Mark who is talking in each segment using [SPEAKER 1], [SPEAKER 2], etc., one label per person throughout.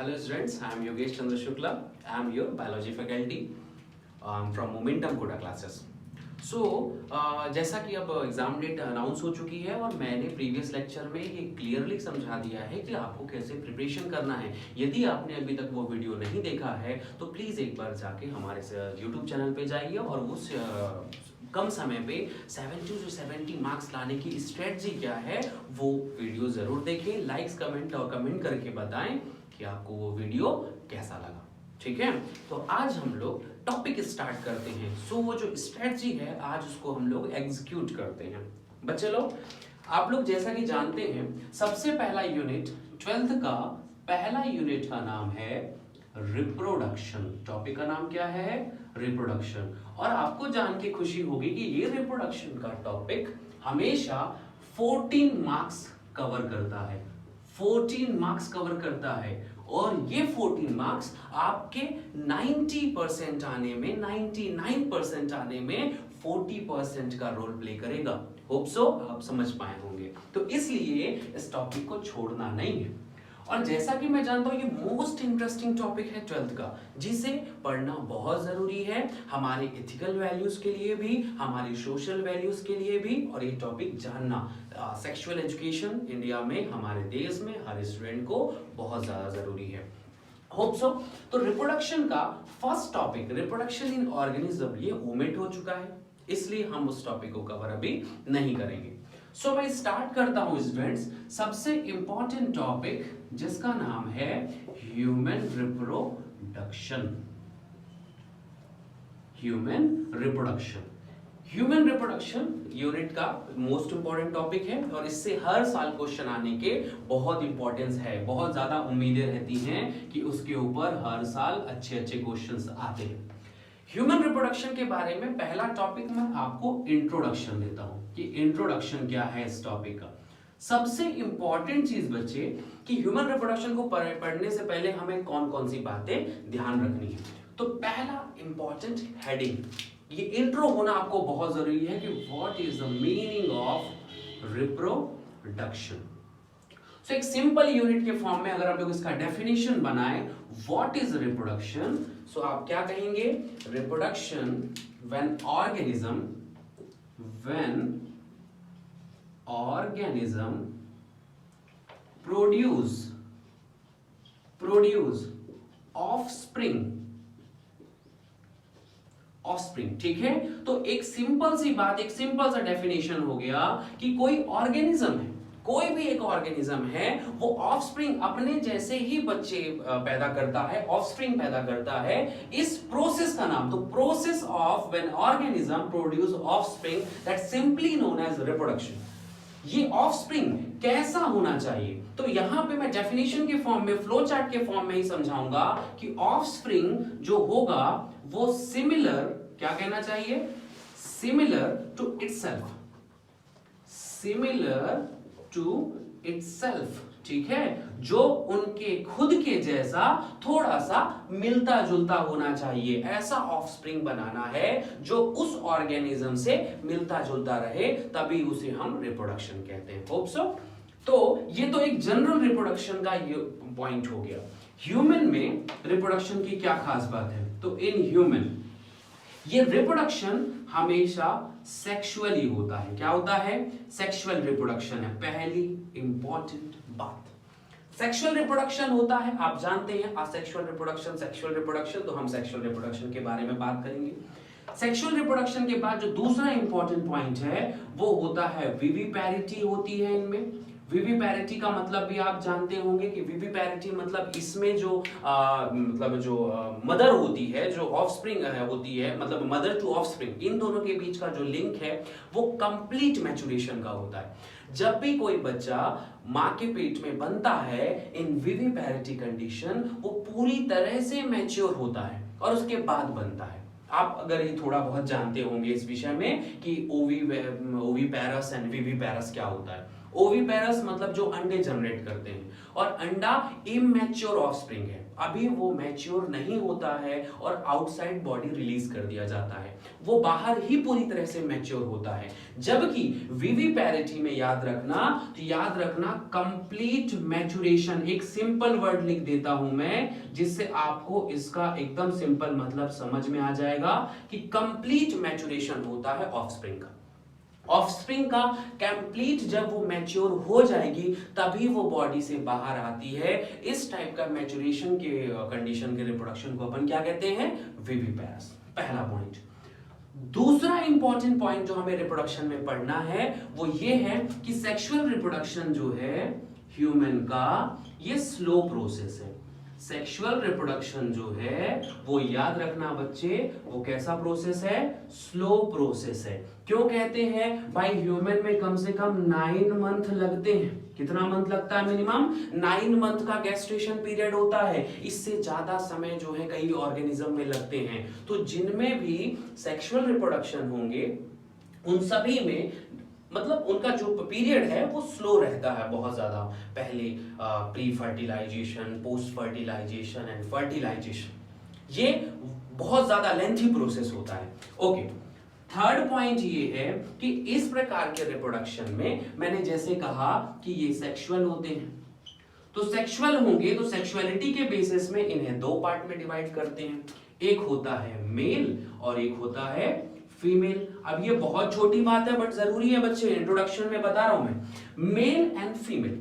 [SPEAKER 1] Hello students, I am Yogesh Chandra Shukla. I am your biology faculty from Momentum Coda classes. जैसा कि अब exam date announce हो चुकी है और मैंने प्रीवियस लेक्चर में ये क्लियरली समझा दिया है कि आपको कैसे प्रिपरेशन करना है। यदि आपने अभी तक वो वीडियो नहीं देखा है तो प्लीज़ एक बार जाके हमारे यूट्यूब चैनल पे जाइए और उस कम समय पे 70 से 70 मार्क्स लाने की स्ट्रेटजी क्या है वो वीडियो ज़रूर देखें। लाइक्स कमेंट और कमेंट करके बताएं कि आपको वो वीडियो कैसा लगा। ठीक है, तो आज हम लोग टॉपिक स्टार्ट करते हैं। वो जो स्ट्रेटजी है आज उसको हम लोग एग्जीक्यूट करते हैं। बच्चे लोग, आप लोग जैसा कि जानते हैं सबसे पहला यूनिट 12th का पहला यूनिट का नाम है रिप्रोडक्शन। टॉपिक का नाम क्या है? रिप्रोडक्शन। और आपको जान के खुशी होगी कि ये रिप्रोडक्शन का टॉपिक हमेशा 14 मार्क्स कवर करता है। 14 मार्क्स कवर करता है और ये 14 मार्क्स आपके 90% आने में, 99% आने में 40% का रोल प्ले करेगा। होप सो आप समझ पाए होंगे। तो इसलिए इस टॉपिक को छोड़ना नहीं है। और जैसा कि मैं जानता हूं ये मोस्ट इंटरेस्टिंग टॉपिक है 12th का, जिसे पढ़ना बहुत जरूरी है हमारे एथिकल वैल्यूज के लिए भी, हमारी सोशल वैल्यूज के लिए भी। और ये टॉपिक जानना सेक्सुअल एजुकेशन इंडिया में, हमारे देश में हर स्टूडेंट को बहुत ज्यादा जरूरी है। Hope so. तो रिप्रोडक्शन का first topic reproduction in organism ये ओमिट हो चुका है, इसलिए हम उस टॉपिक को कवर अभी नहीं करेंगे। मैं स्टार्ट करता हूं स्टूडेंट्स सबसे इंपॉर्टेंट टॉपिक जिसका नाम है human reproduction. Human reproduction human reproduction unit का मोस्ट इंपॉर्टेंट टॉपिक है और इससे हर साल क्वेश्चन आने के बहुत इंपॉर्टेंस है। बहुत ज्यादा उम्मीदें रहती हैं कि उसके ऊपर हर साल अच्छे अच्छे क्वेश्चंस आते हैं। ह्यूमन रिप्रोडक्शन के बारे में पहला टॉपिक मैं आपको इंट्रोडक्शन देता हूं कि इंट्रोडक्शन क्या है इस टॉपिक का। सबसे इंपॉर्टेंट चीज बच्चे कि ह्यूमन रिप्रोडक्शन को पढ़ने से पहले हमें कौन कौन सी बातें ध्यान रखनी है। तो पहला इंपॉर्टेंट हेडिंग, ये इंट्रो होना आपको बहुत जरूरी है कि what is the meaning of reproduction. एक सिंपल यूनिट के फॉर्म में अगर आप लोग इसका डेफिनेशन बनाए व्हाट इज रिप्रोडक्शन, सो आप क्या कहेंगे? Reproduction when organism produce offspring. ठीक है, तो एक सिंपल सी बात, एक सिंपल सा डेफिनेशन हो गया कि कोई ऑर्गेनिज्म है, कोई भी एक ऑर्गेनिज्म है, वो ऑफस्प्रिंग अपने जैसे ही बच्चे पैदा करता है, ऑफस्प्रिंग पैदा करता है। इस प्रोसेस का नाम, तो process of when organism produce offspring, that simply known as reproduction. ये ऑफस्प्रिंग कैसा होना चाहिए? तो यहां पे मैं डेफिनेशन के फॉर्म में, फ्लो चार्ट के फॉर्म में ही समझाऊंगा कि ऑफस्प्रिंग जो होगा वो सिमिलर, क्या कहना चाहिए? Similar to itself, similar to itself. ठीक है, जो उनके खुद के जैसा थोड़ा सा मिलता जुलता होना चाहिए, ऐसा ऑफस्प्रिंग बनाना है जो उस ऑर्गेनिज्म से मिलता जुलता रहे, तभी उसे हम रिप्रोडक्शन कहते हैं। Hope so. तो ये तो एक जनरल रिप्रोडक्शन का पॉइंट हो गया। ह्यूमन में रिप्रोडक्शन की क्या खास बात है? तो इन ह्यूमन ये रिप्रोडक्शन हमेशा सेक्सुअली होता है। क्या होता है? सेक्सुअल रिप्रोडक्शन है पहली इंपॉर्टेंट बात। सेक्सुअल रिप्रोडक्शन होता है, आप जानते हैं असेक्सुअल रिप्रोडक्शन, सेक्सुअल रिप्रोडक्शन, तो हम सेक्सुअल रिप्रोडक्शन के बारे में बात करेंगे। सेक्सुअल रिप्रोडक्शन के बाद जो दूसरा इंपॉर्टेंट पॉइंट है वो होता है विविपैरिटी होती है इनमें। विविपैरिटी का मतलब भी आप जानते होंगे कि विविपैरिटी मतलब इसमें जो मदर होती है, जो ऑफस्प्रिंग होती है, मतलब मदर टू ऑफस्प्रिंग, इन दोनों के बीच का जो लिंक है वो कंप्लीट मैच्योरेशन का होता है। जब भी कोई बच्चा मां के पेट में बनता है इन विविपैरिटी कंडीशन, वो पूरी तरह से मैच्योर होता है और उसके बाद बनता है। आप अगर ये थोड़ा बहुत जानते होंगे इस विषय में कि ओवीपैरस एंड विविपैरस क्या होता है। ओविपेरस मतलब जो अंडे जनरेट करते हैं, और अंडा इमैच्योर ऑफस्प्रिंग है, अभी वो मैच्योर नहीं होता है और आउटसाइड बॉडी रिलीज कर दिया जाता है, वो बाहर ही पूरी तरह से मैच्योर होता है। जबकि विविपैरिटी में याद रखना कंप्लीट मैच्योरेशन, एक सिंपल वर्ड लिख देता हूं मैं जिससे आपको इसका एकदम सिंपल मतलब समझ में आ जाएगा कि कंप्लीट मैच्योरेशन होता है ऑफस्प्रिंग का। ऑफस्प्रिंग का कंप्लीट जब वो मैच्योर हो जाएगी तभी वो बॉडी से बाहर आती है। इस टाइप का मैच्योरेशन के कंडीशन के रिप्रोडक्शन को अपन क्या कहते हैं, विविपैरस। पहला पॉइंट। दूसरा इंपॉर्टेंट पॉइंट जो हमें रिप्रोडक्शन में पढ़ना है वो ये है कि सेक्सुअल रिप्रोडक्शन जो है ह्यूमन का, ये स्लो प्रोसेस है। सेक्सुअल रिप्रोडक्शन जो है वो याद रखना बच्चे, वो कैसा प्रोसेस है, स्लो प्रोसेस है। क्यों कहते हैं भाई, ह्यूमन में कम से कम 9 मंथ लगते हैं। कितना मंथ लगता है, मिनिमम 9 मंथ का गैस्ट्रेशन पीरियड होता है। इससे ज्यादा समय जो है कई ऑर्गेनिज्म में लगते हैं। तो जिनमें भी सेक्सुअल रिप्रोडक्शन होंगे उन सभी में मतलब उनका जो पीरियड है वो स्लो रहता है बहुत ज्यादा। पहले pre fertilisation, post fertilisation and fertilisation, ये बहुत ज्यादा लेंथी प्रोसेस होता है। ओके, थर्ड पॉइंट ये है कि इस प्रकार के रिप्रोडक्शन में मैंने जैसे कहा कि ये सेक्सुअल होते हैं, तो सेक्सुअल होंगे तो सेक्सुअलिटी के बेसिस में इन्हें 2 पार्ट में डिवाइड करते हैं। एक होता है मेल और एक होता है फीमेल। अब ये बहुत छोटी बात है बट जरूरी है बच्चे, इंट्रोडक्शन में बता रहा हूं मैं। मेल एंड फीमेल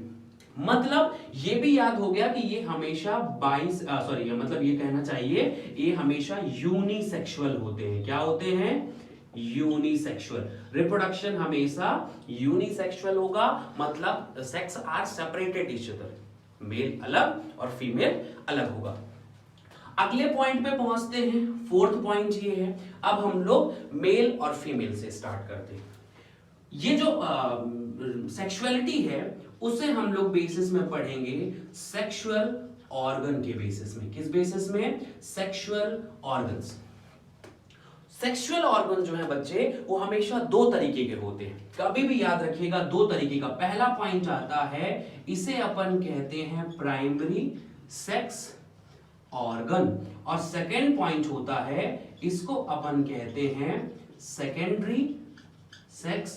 [SPEAKER 1] मतलब ये भी याद हो गया कि ये हमेशा मतलब ये कहना चाहिए ये हमेशा यूनिसेक्सुअल होते हैं। क्या होते हैं, यूनिसेक्सुअल। रिप्रोडक्शन हमेशा यूनिसेक्सुअल होगा, मतलब sex are separated each other, male अलग और फीमेल अलग होगा। अगले पॉइंट पे पहुंचते हैं। फोर्थ पॉइंट ये है, अब हम लोग मेल और फीमेल से स्टार्ट करते हैं। ये जो सेक्सुअलिटी है उसे हम लोग बेसिस में पढ़ेंगे सेक्सुअल ऑर्गन के बेसिस में। किस बेसिस में, सेक्सुअल ऑर्गन्स। सेक्सुअल ऑर्गन जो है बच्चे वो हमेशा 2 तरीके के होते हैं, कभी भी याद रखिएगा 2 तरीके का। पहला पॉइंट आता है, इसे अपन कहते हैं प्राइमरी सेक्स ऑर्गन, और सेकेंड पॉइंट होता है इसको अपन कहते हैं सेकेंडरी सेक्स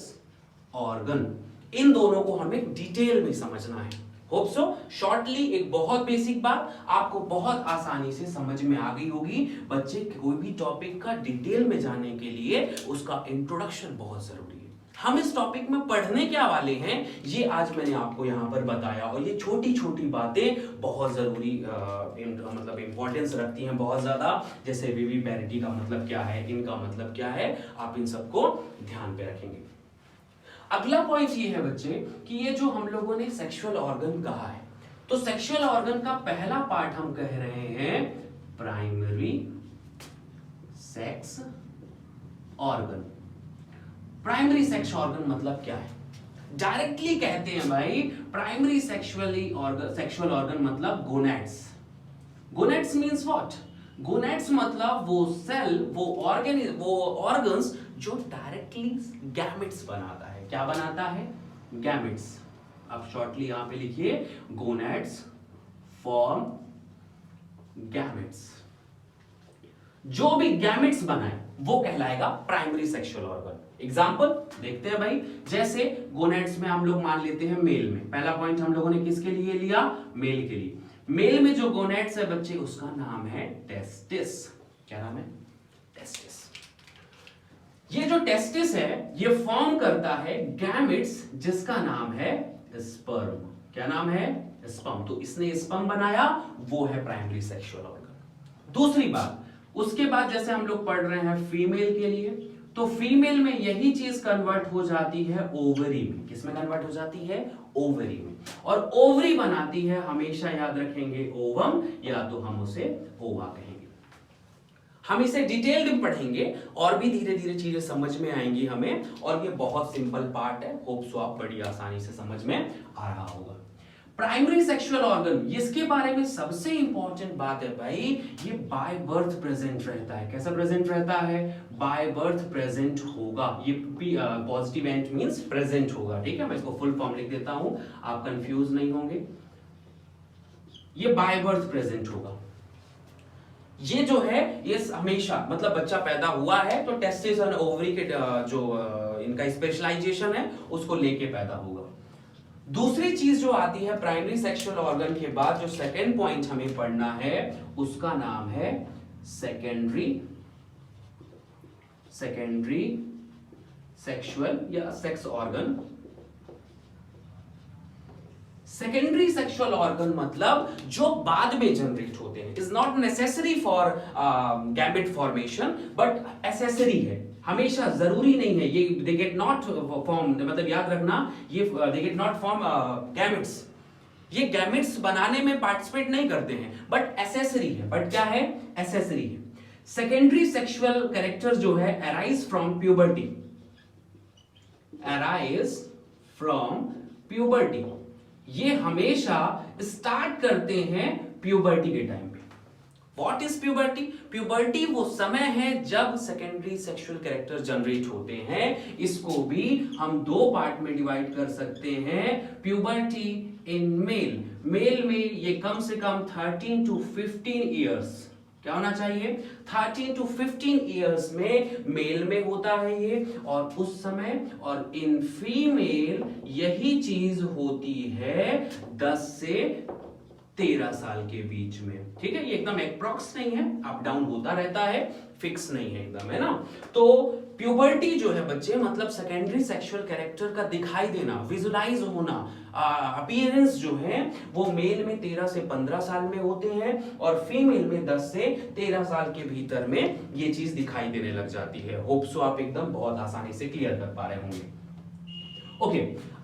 [SPEAKER 1] ऑर्गन। इन दोनों को हमें डिटेल में समझना है। होप सो शॉर्टली एक बहुत बेसिक बात आपको बहुत आसानी से समझ में आ गई होगी। बच्चे कोई भी टॉपिक का डिटेल में जाने के लिए उसका इंट्रोडक्शन बहुत जरूरी है। हम इस टॉपिक में पढ़ने क्या वाले हैं ये आज मैंने आपको यहां पर बताया, और ये छोटी छोटी बातें बहुत जरूरी मतलब इंपॉर्टेंस रखती हैं बहुत ज्यादा। जैसे विविपैरिटी का मतलब क्या है, इनका मतलब क्या है, आप इन सबको ध्यान पे रखेंगे। अगला पॉइंट ये है बच्चे कि ये जो हम लोगों ने सेक्सुअल ऑर्गन कहा है, तो सेक्सुअल ऑर्गन का पहला पार्ट हम कह रहे हैं primary sex organ. Primary sex organ मतलब क्या है, डायरेक्टली कहते हैं भाई प्राइमरी सेक्सुअल ऑर्गन मतलब gonads. Gonads means what, gonads मतलब वो सेल, वो ऑर्गन्स जो डायरेक्टली गैमेट्स बनाता है। क्या बनाता है, गैमेट्स। अब शॉर्टली यहां पे लिखिए, गोनैड्स फॉर्म गैमेट्स। जो भी गैमेट्स बनाए वो कहलाएगा प्राइमरी सेक्सुअल ऑर्गन। एग्जांपल देखते हैं भाई, जैसे गोनैड्स में हम लोग मान लेते हैं मेल में, पहला पॉइंट हम लोगों ने किसके लिए लिया, मेल के लिए। मेल में जो गोनैड्स है बच्चे उसका नाम है टेस्टिस। क्या नाम है, टेस्टिस। ये जो टेस्टिस है ये फॉर्म करता है गैमेट्स जिसका नाम है स्पर्म। क्या नाम है, स्पर्म। तो इसने स्पर्म बनाया, वो है प्राइमरी सेक्सुअल ऑर्गन। दूसरी बात, उसके बाद जैसे हम लोग पढ़ रहे हैं फीमेल के लिए, तो फीमेल में यही चीज कन्वर्ट हो जाती है ओवरी में। किसमें कन्वर्ट हो जाती है, ओवरी में। और ओवरी बनाती है, हमेशा याद रखेंगे, ओवम, या तो हम उसे ओवा कहेंगे। हम इसे डिटेल्ड में पढ़ेंगे और भी धीरे धीरे चीजें समझ में आएंगी हमें, और ये बहुत सिंपल पार्ट है। होप सो आप बड़ी आसानी से समझ में आ रहा होगा। प्राइमरी सेक्सुअल ऑर्गन, इसके बारे में सबसे इंपॉर्टेंट बात है भाई, ये बाय बर्थ प्रेजेंट रहता है। कैसा प्रेजेंट रहता है? बाय बर्थ प्रेजेंट होगा। ये पॉजिटिव एंड मींस प्रेजेंट होगा, ठीक है। मैं इसको फुल फॉर्म लिख देता हूं, आप कंफ्यूज नहीं होंगे। ये बाय बर्थ प्रेजेंट होगा। ये जो है ये हमेशा, मतलब बच्चा पैदा हुआ है तो टेस्टिस और ओवरी के जो इनका स्पेशलाइजेशन है उसको लेके पैदा होगा। दूसरी चीज जो आती है प्राइमरी सेक्सुअल ऑर्गन के बाद, जो सेकेंड पॉइंट हमें पढ़ना है, उसका नाम है सेकेंडरी सेक्सुअल या sex organ. Secondary sexual organ मतलब जो बाद में जनरेट होते हैं, is not necessary for gamete formation but accessory है, हमेशा जरूरी नहीं है। ये दे गेट नॉट फॉर्म, मतलब याद रखना, ये they get not form gametes, ये गैमेट्स बनाने में पार्टिसिपेट नहीं करते हैं बट एसेसरी है। बट क्या है? एसेसरी है। सेकेंडरी सेक्सुअल कैरेक्टर जो है arise from puberty, arise from puberty, ये हमेशा स्टार्ट करते हैं प्यूबर्टी के टाइम पे। What is puberty? प्यूबर्टी वो समय है जब सेकेंडरी सेक्सुअल कैरेक्टर जनरेट होते हैं। इसको भी हम दो पार्ट में डिवाइड कर सकते हैं। प्यूबर्टी इन मेल, मेल में ये कम से कम 13 to 15 ईयर्स, क्या होना चाहिए? 13 to 15 ईयर्स में मेल में होता है ये, और उस समय, और इन फीमेल यही चीज होती है 10 से 13 साल के बीच में, ठीक है। ये एकदम एप्रोक्स नहीं है, अप डाउन होता रहता है, फिक्स नहीं है एकदम, है ना। तो प्यूबर्टी जो है बच्चे, मतलब सेकेंडरी सेक्सुअल कैरेक्टर का दिखाई देना, विजुलाइज होना, अपीयरेंस जो है वो मेल में 13 से 15 साल में होते हैं और फीमेल में 10 से 13 साल के भीतर में ये चीज दिखाई देने लग जाती है। होप सो आप एकदम बहुत आसानी से क्लियर कर पा रहे होंगे। ओके,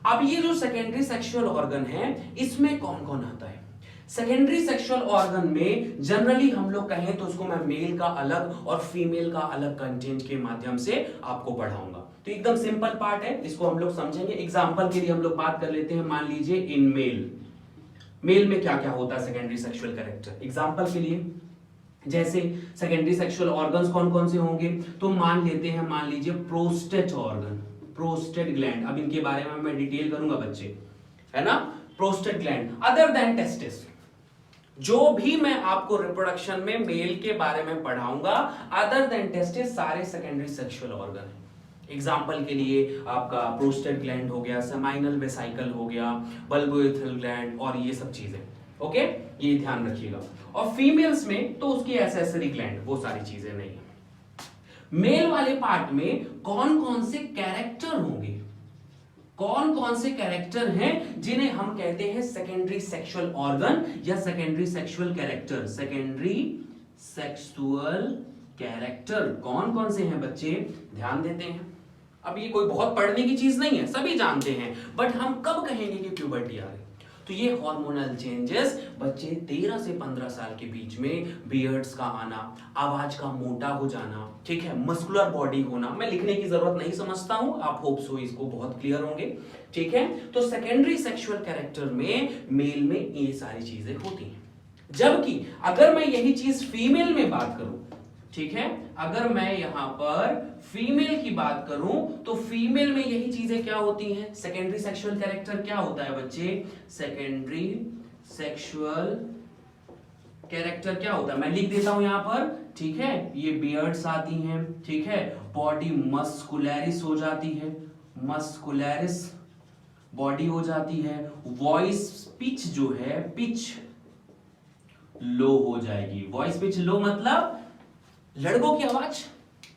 [SPEAKER 1] अब ये जो सेकेंडरी सेक्सुअल ऑर्गन है, इसमें कौन कौन आता है? सेकेंडरी सेक्सुअल ऑर्गन में जनरली हम लोग कहें तो उसको मैं मेल का अलग और फीमेल का अलग कंटेंट के माध्यम से आपको पढ़ाऊंगा। तो एकदम सिंपल पार्ट है, इसको हम लोग समझेंगे। एग्जांपल के लिए हम लोग बात कर लेते हैं, मान लीजिए इन मेल, मेल में क्या क्या होता है सेकेंडरी सेक्सुअल कैरेक्टर। एग्जांपल के लिए जैसे सेकेंडरी सेक्सुअल ऑर्गन्स कौन कौन से होंगे, तो मान लेते हैं, मान लीजिए प्रोस्टेट ऑर्गन, प्रोस्टेट ग्लैंड। अब इनके बारे में मैं डिटेल करूंगा बच्चे, है ना। Prostate gland other than testis, जो भी मैं आपको रिप्रोडक्शन में मेल के बारे में पढ़ाऊंगा अदर देन टेस्टिस सारे सेकेंडरी सेक्सुअल ऑर्गन है। एग्जांपल के लिए आपका प्रोस्टेट ग्लैंड हो गया, सेमाइनल वेसिकल हो गया, बल्बोइथल ग्लैंड और ये सब चीजें, ओके, ये ध्यान रखिएगा। और फीमेल्स में तो उसकी एसेसरी ग्लैंड, वो सारी चीजें नहीं है। मेल वाले पार्ट में कौन कौन से कैरेक्टर होंगे, कौन कौन से कैरेक्टर हैं जिन्हें हम कहते हैं सेकेंडरी सेक्सुअल ऑर्गन या secondary sexual character. Secondary sexual character कौन कौन से हैं बच्चे, ध्यान देते हैं। अब ये कोई बहुत पढ़ने की चीज नहीं है, सभी जानते हैं, बट हम कब कहेंगे कि प्यूबर्टी आ गई? तो ये हार्मोनल चेंजेस बच्चे 13 से 15 साल के बीच में, बियर्ड्स का आना, आवाज का मोटा हो जाना, ठीक है, मस्कुलर बॉडी होना, मैं लिखने की जरूरत नहीं समझता हूं, आप होप सो इसको बहुत क्लियर होंगे, ठीक है। तो सेकेंडरी सेक्सुअल कैरेक्टर में मेल में ये सारी चीजें होती हैं। जबकि अगर मैं यही चीज फीमेल में बात करूं, ठीक है, अगर मैं यहां पर फीमेल की बात करूं तो फीमेल में यही चीजें क्या होती हैं, सेकेंडरी सेक्सुअल कैरेक्टर क्या होता है बच्चे, सेकेंडरी सेक्सुअल कैरेक्टर क्या होता है, मैं लिख देता हूं यहां पर, ठीक है। ये बियर्ड्स आती हैं, ठीक है, बॉडी मस्कुलरिस हो जाती है, मस्कुलरिस बॉडी हो जाती है, वॉइस पिच जो है, पिच लो हो जाएगी। वॉइस पिच लो मतलब लड़कों की आवाज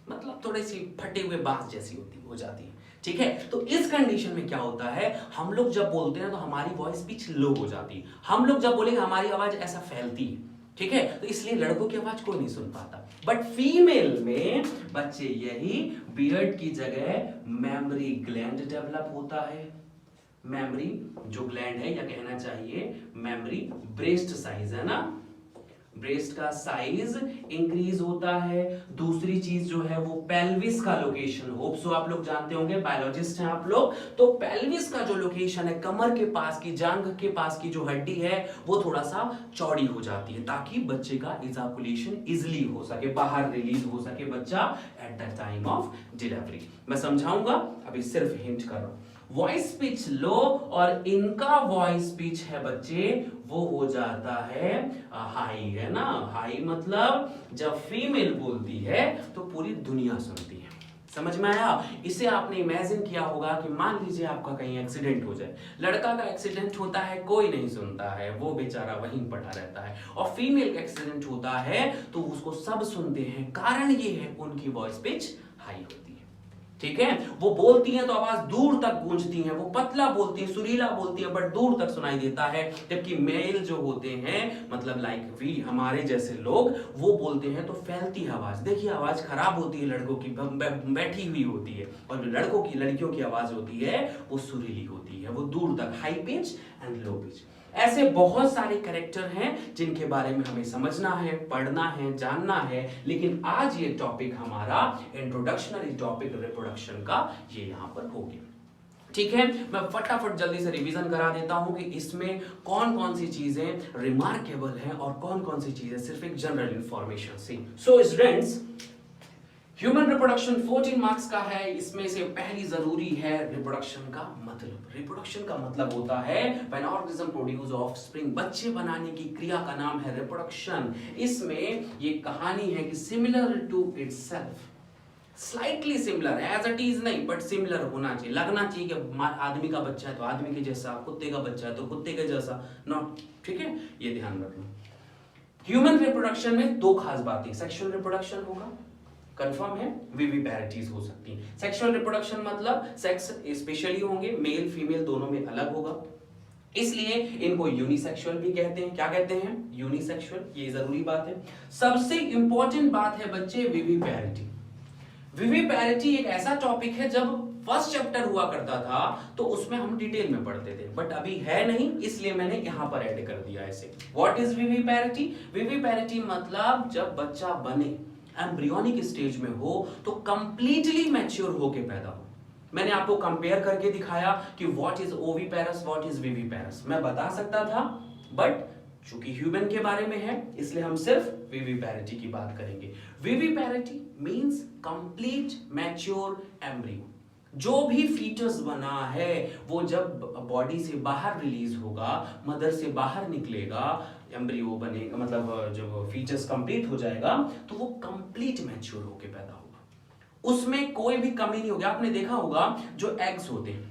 [SPEAKER 1] मतलब थोड़ी सी फटे हुए बांस जैसी हो जाती है, ठीक है। तो इस कंडीशन में क्या होता है, हम लोग जब बोलते हैं तो हमारी वॉइस पिच लो हो जाती है, हम लोग जब बोलेंगे हमारी आवाज ऐसा फैलती है, ठीक है। तो इसलिए लड़कों की आवाज कोई नहीं सुन पाता। बट फीमेल में बच्चे यही बियर्ड की जगह मेमोरी ग्लैंड डेवलप होता है। मेमोरी जो ग्लैंड है, या कहना चाहिए मेमोरी ब्रेस्ट साइज, है ना, ब्रेस्ट का साइज इंक्रीज होता है। दूसरी चीज जो है वो पेल्विस का लोकेशन, होप सो आप लोग जानते होंगे, बायोलॉजिस्ट हैं आप लोग, तो पेल्विस का जो लोकेशन है, कमर के पास की, जांघ के पास की जो हड्डी है वो थोड़ा सा चौड़ी हो जाती है ताकि बच्चे का इजाकुलेशन इजिली हो सके, बाहर रिलीज हो सके बच्चा at the time of delivery. मैं समझाऊंगा, अभी सिर्फ हिंट कर रहा हूं। वॉइस पिच लो और इनका वॉइस पिच है बच्चे वो हो जाता है हाई, है ना। हाई मतलब जब फीमेल बोलती है तो पूरी दुनिया सुनती है। समझ में आया? इसे आपने इमेजिन किया होगा कि मान लीजिए आपका कहीं एक्सीडेंट हो जाए, लड़का का एक्सीडेंट होता है कोई नहीं सुनता है, वो बेचारा वहीं पड़ा रहता है, और फीमेल का एक्सीडेंट होता है तो उसको सब सुनते हैं। कारण ये है उनकी वॉइस पिच हाई होती है, ठीक है। वो बोलती हैं तो आवाज दूर तक गूंजती है, वो पतला बोलती है, सुरीला बोलती है, बट दूर तक सुनाई देता है। जबकि मेल जो होते हैं, मतलब लाइक वी, हमारे जैसे लोग, वो बोलते हैं तो फैलती है आवाज। देखिए आवाज खराब होती है लड़कों की, बैठी हुई होती है, और जो लड़कों की, लड़कियों की आवाज होती है वो सुरीली होती है, वो दूर तक, high pitch and low pitch. ऐसे बहुत सारे कैरेक्टर हैं जिनके बारे में हमें समझना है, पढ़ना है, जानना है, लेकिन आज ये टॉपिक हमारा इंट्रोडक्शनरी टॉपिक रिप्रोडक्शन का ये यहां पर हो गया, ठीक है। मैं फटाफट जल्दी से रिवीजन करा देता हूं कि इसमें कौन कौन सी चीजें रिमार्केबल हैं और कौन कौन सी चीजें सिर्फ एक जनरल इंफॉर्मेशन सी। So students, human reproduction 14 marks का है। इसमें से पहली जरूरी है रिप्रोडक्शन का मतलब। रिप्रोडक्शन का मतलब होता है व्हेन ऑर्गेनिज्म प्रोड्यूस ऑफस्प्रिंग, बच्चे बनाने की क्रिया का नाम है रिप्रोडक्शन। इसमें ये कहानी है कि similar to itself, slightly similar, as it is नहीं बट सिमिलर होना चाहिए, लगना चाहिए कि आदमी का बच्चा है तो आदमी के जैसा, कुत्ते का बच्चा है तो कुत्ते के जैसा, नॉट, ठीक है, ये ध्यान रखना। ह्यूमन रिप्रोडक्शन में दो खास बातें, सेक्सुअल रिप्रोडक्शन होगा, कंफर्म है, विविपैरिटीज हो सकती हैं। सेक्सुअल रिप्रोडक्शन मतलब सेक्स स्पेशली होंगे, मेल फीमेल दोनों में अलग होगा, इसलिए इनको यूनिसेक्सुअल भी कहते हैं। क्या कहते हैं? यूनिसेक्सुअल, ये जरूरी बात है। सबसे इंपॉर्टेंट बात है बच्चे विविपैरिटी। विविपैरिटी एक ऐसा टॉपिक है, जब फर्स्ट चैप्टर हुआ करता था तो उसमें हम डिटेल में पढ़ते थे, बट अभी है नहीं, इसलिए मैंने यहां पर ऐड कर दिया ऐसे। What is विविपैरिटी? विविपैरिटी मतलब जब बच्चा बने, एम्ब्रियोनिक स्टेज में हो, तो कंप्लीटली मैच्योर होके पैदा हो। मैंने आपको कंपेयर करके दिखाया कि what is oviparous, what is viviparous. मैं बता सकता था, बट चूंकि ह्यूमन के बारे में है इसलिए हम सिर्फ विविपैरिटी की बात करेंगे। विविपैरिटी मींस कंप्लीट मैच्योर एम्ब्रियो। जो भी फीटस बना है वो जब बॉडी से बाहर रिलीज होगा, मदर से बाहर निकलेगा, एम्ब्रियो बनेगा, मतलब जब फीचर्स कंप्लीट हो जाएगा तो वो कंप्लीट मैच्योर होके पैदा होगा, उसमें कोई भी कमी नहीं होगी। आपने देखा होगा जो एग्स होते हैं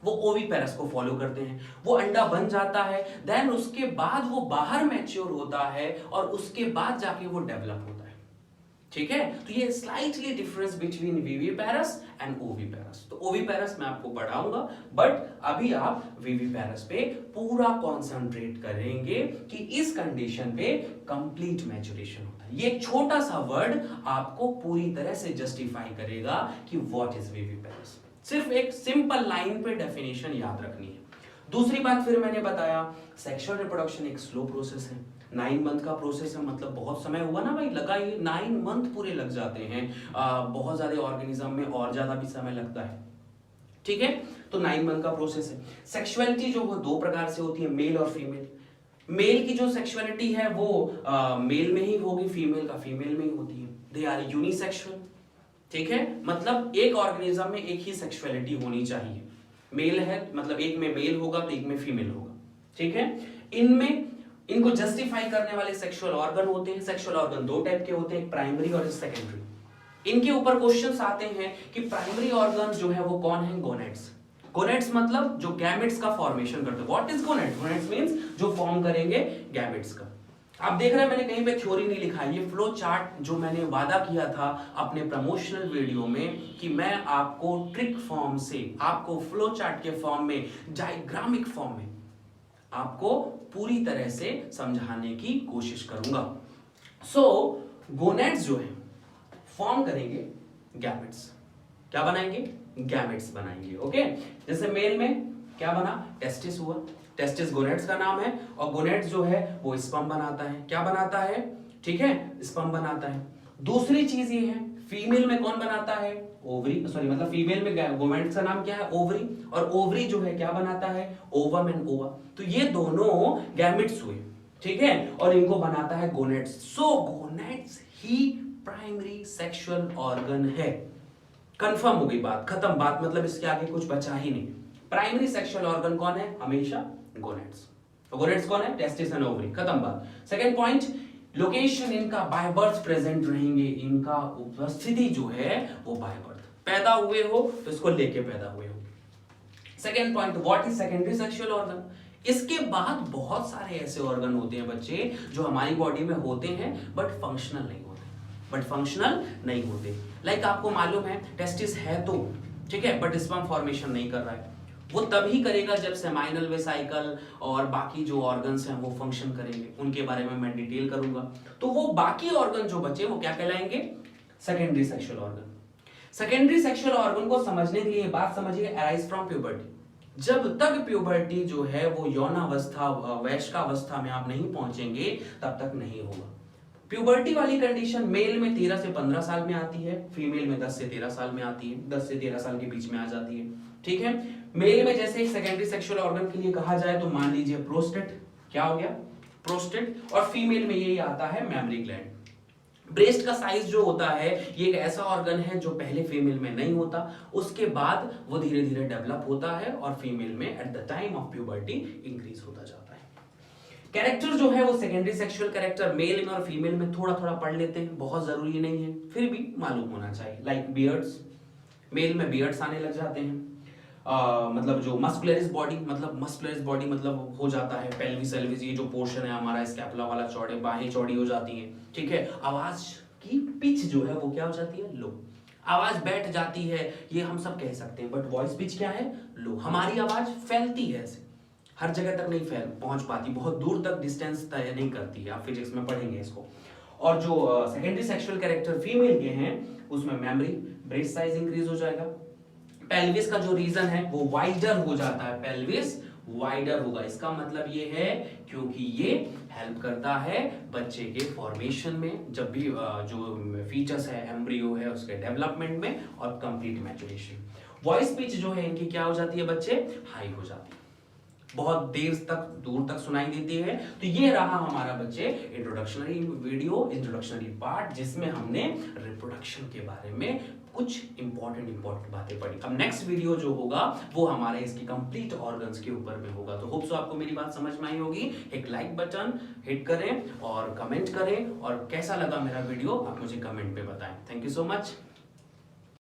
[SPEAKER 1] वो ओविपेरस को फॉलो करते हैं, वो अंडा बन जाता है, देन उसके बाद वो बाहर मैच्योर होता है और उसके बाद जाके वो डेवलप होता है, ठीक है। तो ये slightly difference between viviparous and oviparous. तो ओविपेरस मैं आपको पढ़ाऊंगा, बट अभी आप विविपेरस पे पूरा कॉन्सेंट्रेट करेंगे कि इस कंडीशन पे कंप्लीट मैच्योरेशन होता है। ये छोटा सा वर्ड आपको पूरी तरह से जस्टिफाई करेगा कि व्हाट इज विविपेरस। सिर्फ एक सिंपल लाइन पे डेफिनेशन याद रखनी है। दूसरी बात फिर मैंने बताया, सेक्सुअल रिप्रोडक्शन एक स्लो प्रोसेस है, 9 मंथ का प्रोसेस है, मतलब बहुत समय हुआ ना भाई, लगा ये 9 मंथ पूरे लग जाते हैं। बहुत ज्यादा ऑर्गेनिज्म में और ज्यादा भी समय लगता है, ठीक है। तो 9 मंथ का प्रोसेस है। सेक्सुअलिटी जो वो दो प्रकार से होती है, मेल और फीमेल। मेल की जो सेक्सुअलिटी है वो मेल में ही होगी, फीमेल का फीमेल में ही होती है। दे आर यूनिसेक्सुअल, ठीक है, मतलब एक ऑर्गेनिज्म में एक ही सेक्सुअलिटी होनी चाहिए। मेल है मतलब एक में मेल होगा तो एक में फीमेल होगा, ठीक है। इनमें इनको जस्टिफाई करने वाले सेक्सुअल ऑर्गन होते हैं। सेक्सुअल ऑर्गन दो टाइप के होते हैं, प्राइमरी और सेकेंडरी। इनके ऊपर क्वेश्चंस आते हैं कि प्राइमरी ऑर्गन जो है वो कौन है? गोनेड्स। गोनेड्स मतलब जो गैमेट्स का फॉर्मेशन करते हैं। What is gonads? Gonads means जो फॉर्म करेंगे गैमेट्स का। आप देख रहे हैं मैंने कहीं पे थ्योरी नहीं लिखा है, ये फ्लो चार्ट जो मैंने वादा किया था अपने प्रमोशनल वीडियो में कि मैं आपको ट्रिक फॉर्म से, आपको फ्लो चार्ट के फॉर्म में, डायग्रामिक फॉर्म में आपको पूरी तरह से समझाने की कोशिश करूंगा। सो गोनेड्स जो है फॉर्म करेंगे गैमेट्स। क्या बनाएंगे? गैमेट्स बनाएंगे, ओके। जैसे मेल में क्या बना? टेस्टिस हुआ, टेस्टिस गोनेड्स का नाम है, और गोनेड्स जो है वो स्पर्म बनाता है। क्या बनाता है? ठीक है, स्पर्म बनाता है। दूसरी चीज ये है, फीमेल में कौन बनाता है? ओवरी, सॉरी मतलब फीमेल में गोनेड्स का नाम क्या है? ओवरी, और ओवरी जो है क्या बनाता है? ओवम एंड ओवा। तो ये दोनों गैमेट्स हुए, ठीक है, और इनको बनाता है गोनेड्स। सो गोनेड्स ही प्राइमरी सेक्सुअल ऑर्गन है। कंफर्म हो गई बात, खत्म बात, मतलब इसके आगे कुछ बचा ही नहीं। प्राइमरी सेक्सुअल ऑर्गन कौन है? हमेशा गोनेड्स। गोनेड्स कौन है? टेस्टिस एंड ओवरी, खत्म बात। सेकंड पॉइंट, लोकेशन इनका बाय बर्थ प्रेजेंट रहेंगे, इनका उपस्थिति जो है वो बाय बर्थ, पैदा हुए हो तो इसको लेके पैदा हुए हो। Second point, what is secondary sexual organ? इसके बाद बहुत सारे ऐसे ऑर्गन होते हैं बच्चे जो हमारी बॉडी में होते हैं बट फंक्शनल नहीं होते, लाइक आपको मालूम है टेस्टिस है तो ठीक है, बट स्पर्म फॉर्मेशन नहीं कर रहा है। वो तभी करेगा जब सेमाइनल वेसाइकल और बाकी जो ऑर्गन्स हैं वो फंक्शन करेंगे, उनके बारे में मैं डिटेल करूंगा। तो वो बाकी ऑर्गन जो बचे वो क्या कहलाएंगे? Secondary sexual organ. Secondary sexual organ को समझने के लिए बात समझिए, अराइज फ्रॉम प्यूबर्टी। जब तक प्यूबर्टी जो है वो यौनावस्था वैश्कावस्था में आप नहीं पहुंचेंगे तब तक नहीं होगा। प्यूबर्टी वाली कंडीशन मेल में 13 से 15 साल में आती है, फीमेल में 10 से 13 साल में आती है, 10 से 13 साल के बीच में आ जाती है, ठीक है। मेल में जैसे एक सेकेंडरी सेक्सुअल ऑर्गन के लिए कहा जाए तो मान लीजिए प्रोस्टेट, क्या हो गया? प्रोस्टेट। और फीमेल में यही आता है मेमरी ग्लैंड। ब्रेस्ट का साइज जो होता है ये एक ऐसा ऑर्गन है जो पहले फीमेल में नहीं होता, उसके बाद वो धीरे धीरे डेवलप होता है और फीमेल में at the time of puberty increase होता जाता है। कैरेक्टर जो है वो सेकेंडरी सेक्सुअल कैरेक्टर मेल में और फीमेल में थोड़ा थोड़ा पढ़ लेते हैं, बहुत जरूरी नहीं है, फिर भी मालूम होना चाहिए। लाइक बियर्ड्स, मेल में बियर्ड्स आने लग जाते हैं। मतलब जो मस्कुलरिस बॉडी मतलब हो जाता है, पेल्विस एल्विस ये जो पोर्शन है हमारा स्कैपुला वाला चौड़े, बाहें चौड़ी हो जाती हैं, ठीक है। आवाज की पिच जो है वो क्या हो जाती है? लो। आवाज बैठ जाती है, ये हम सब कह सकते हैं, बट वॉइस पिच क्या है? लो। हमारी आवाज फैलती है ऐसे, हर जगह तक नहीं पहुंच पाती, बहुत दूर तक डिस्टेंस तय नहीं करती है, आप फिजिक्स में पढ़ेंगे इसको। और जो सेकेंडरी सेक्सुअल कैरेक्टर फीमेल के हैं उसमें मेमरी, ब्रेस्ट साइज इंक्रीज हो जाएगा। पेल्विस का जो रीजन है वो वाइडर हो जाता है, पेल्विस वाइडर होगा। इसका मतलब ये है क्योंकि ये हेल्प करता है बच्चे के फॉर्मेशन में, जब भी जो फीचर्स है, एम्ब्रियो है, उसके डेवलपमेंट में और कंप्लीट मैच्योरेशन। वॉइस पिच जो है इनकी क्या हो जाती है बच्चे? हाई हो जाती है, बहुत देर तक दूर तक सुनाई देती है। तो ये रहा हमारा बच्चे इंट्रोडक्शनरी वीडियो, इंट्रोडक्शनरी पार्ट, जिसमें हमने रिप्रोडक्शन के बारे में कुछ इंपॉर्टेंट बातें पढ़ी। अब नेक्स्ट वीडियो जो होगा वो हमारे इसकी कंप्लीट ऑर्गन्स के ऊपर में होगा। तो होप सो आपको मेरी बात समझ में आई होगी। एक लाइक बटन हिट करें और कमेंट करें, और कैसा लगा मेरा वीडियो आप मुझे कमेंट पे बताएं। Thank you so much.